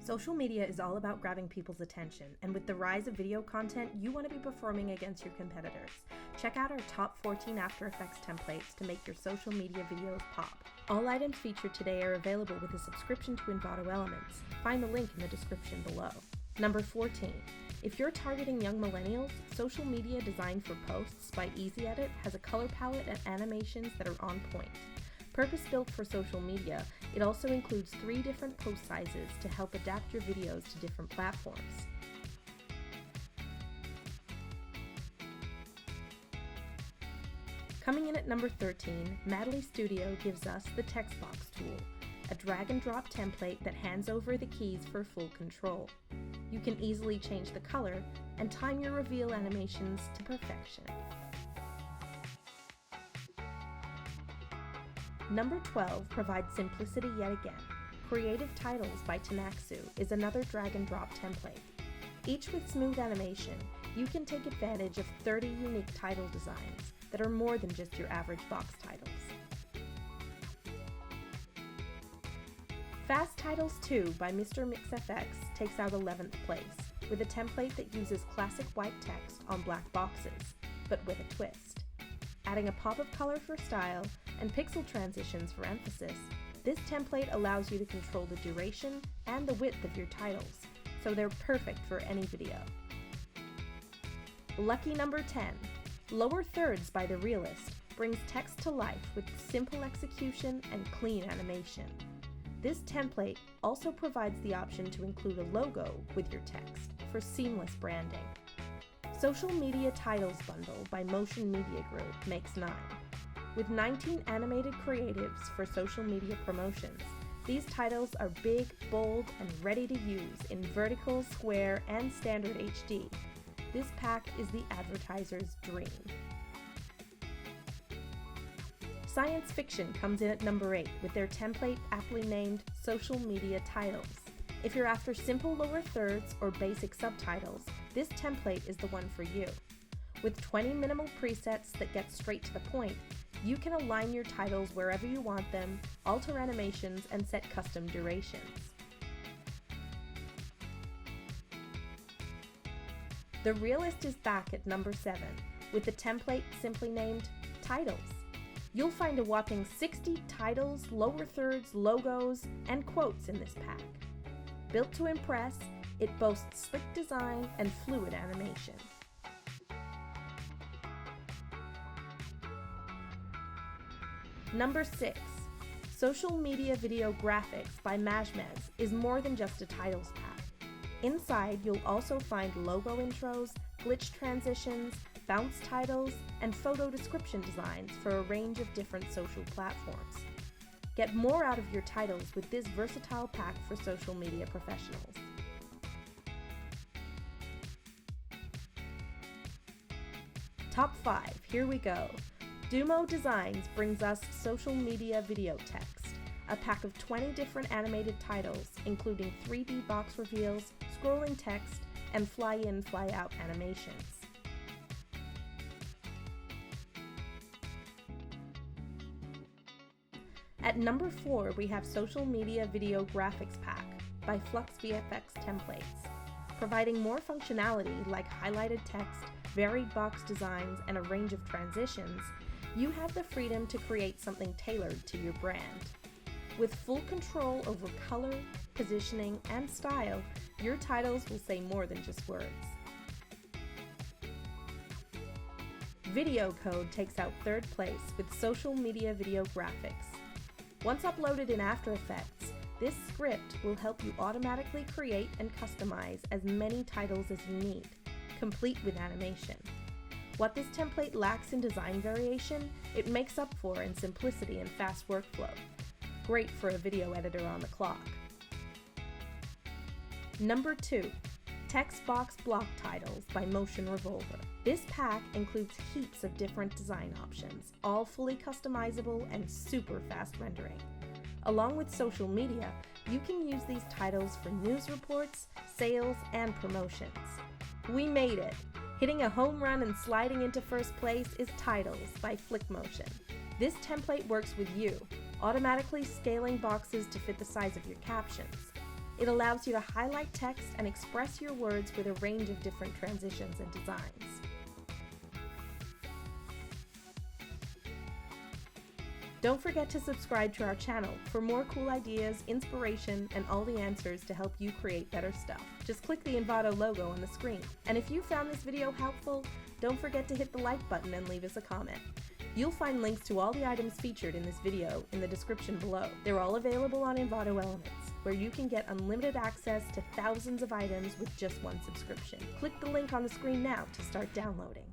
Social media is all about grabbing people's attention, and with the rise of video content, you want to be performing against your competitors. Check out our top 14 After Effects templates to make your social media videos pop. All items featured today are available with a subscription to Envato Elements. Find the link in the description below. Number 14. If you're targeting young millennials, Social Media Designed for Posts by Easy Edit has a color palette and animations that are on point. Purpose-built for social media, it also includes 3 different post sizes to help adapt your videos to different platforms. Coming in at number 13, Madlistudio gives us the text box tool, a drag-and-drop template that hands over the keys for full control. You can easily change the color and time your reveal animations to perfection. Number 12 provides simplicity yet again. Creative Titles by tunaxu is another drag-and-drop template. Each with smooth animation, you can take advantage of 30 unique title designs that are more than just your average box titles. Fast Titles 2 by MrMixFx takes out 11th place, with a template that uses classic white text on black boxes, but with a twist. Adding a pop of color for style and pixel transitions for emphasis, this template allows you to control the duration and the width of your titles, so they're perfect for any video. Lucky number 10. Lower Thirds by therealist brings text to life with simple execution and clean animation. This template also provides the option to include a logo with your text for seamless branding. Social Media Titles Bundle by Motion Media Group makes 9. With 19 animated creatives for social media promotions, these titles are big, bold, and ready to use in vertical, square, and standard HD. This pack is the advertiser's dream. Science Fiction comes in at number 8 with their template aptly named Social Media Titles. If you're after simple lower thirds or basic subtitles, this template is the one for you. With 20 minimal presets that get straight to the point, you can align your titles wherever you want them, alter animations, and set custom durations. therealist is back at number 7 with the template simply named Titles. You'll find a whopping 60 titles, lower thirds, logos, and quotes in this pack. Built to impress, it boasts slick design and fluid animation. Number 6. Social Media Video Graphics by Majmez is more than just a titles pack. Inside, you'll also find logo intros, glitch transitions, bounce titles, and photo description designs for a range of different social platforms. Get more out of your titles with this versatile pack for social media professionals. Top 5, here we go. Dumo Designs brings us Social Media Video Text, a pack of 20 different animated titles, including 3D box reveals, scrolling text, and fly-in, fly-out animations. At number 4, we have Social Media Video Graphics Pack by FluxVFX Templates. Providing more functionality like highlighted text, varied box designs, and a range of transitions, you have the freedom to create something tailored to your brand. With full control over color, positioning, and style, your titles will say more than just words. Video Code takes out 3rd place with Social Media Video Graphics. Once uploaded in After Effects, this script will help you automatically create and customize as many titles as you need, complete with animation. What this template lacks in design variation, it makes up for in simplicity and fast workflow. Great for a video editor on the clock. Number 2. Text Box Block Titles by MotionRevolver. This pack includes heaps of different design options, all fully customizable and super fast rendering. Along with social media, you can use these titles for news reports, sales, and promotions. We made it! Hitting a home run and sliding into first place is Titles by Flikmotion. This template works with you, automatically scaling boxes to fit the size of your captions. It allows you to highlight text and express your words with a range of different transitions and designs. Don't forget to subscribe to our channel for more cool ideas, inspiration, and all the answers to help you create better stuff. Just click the Envato logo on the screen. And if you found this video helpful, don't forget to hit the like button and leave us a comment. You'll find links to all the items featured in this video in the description below. They're all available on Envato Elements, where you can get unlimited access to thousands of items with just one subscription. Click the link on the screen now to start downloading.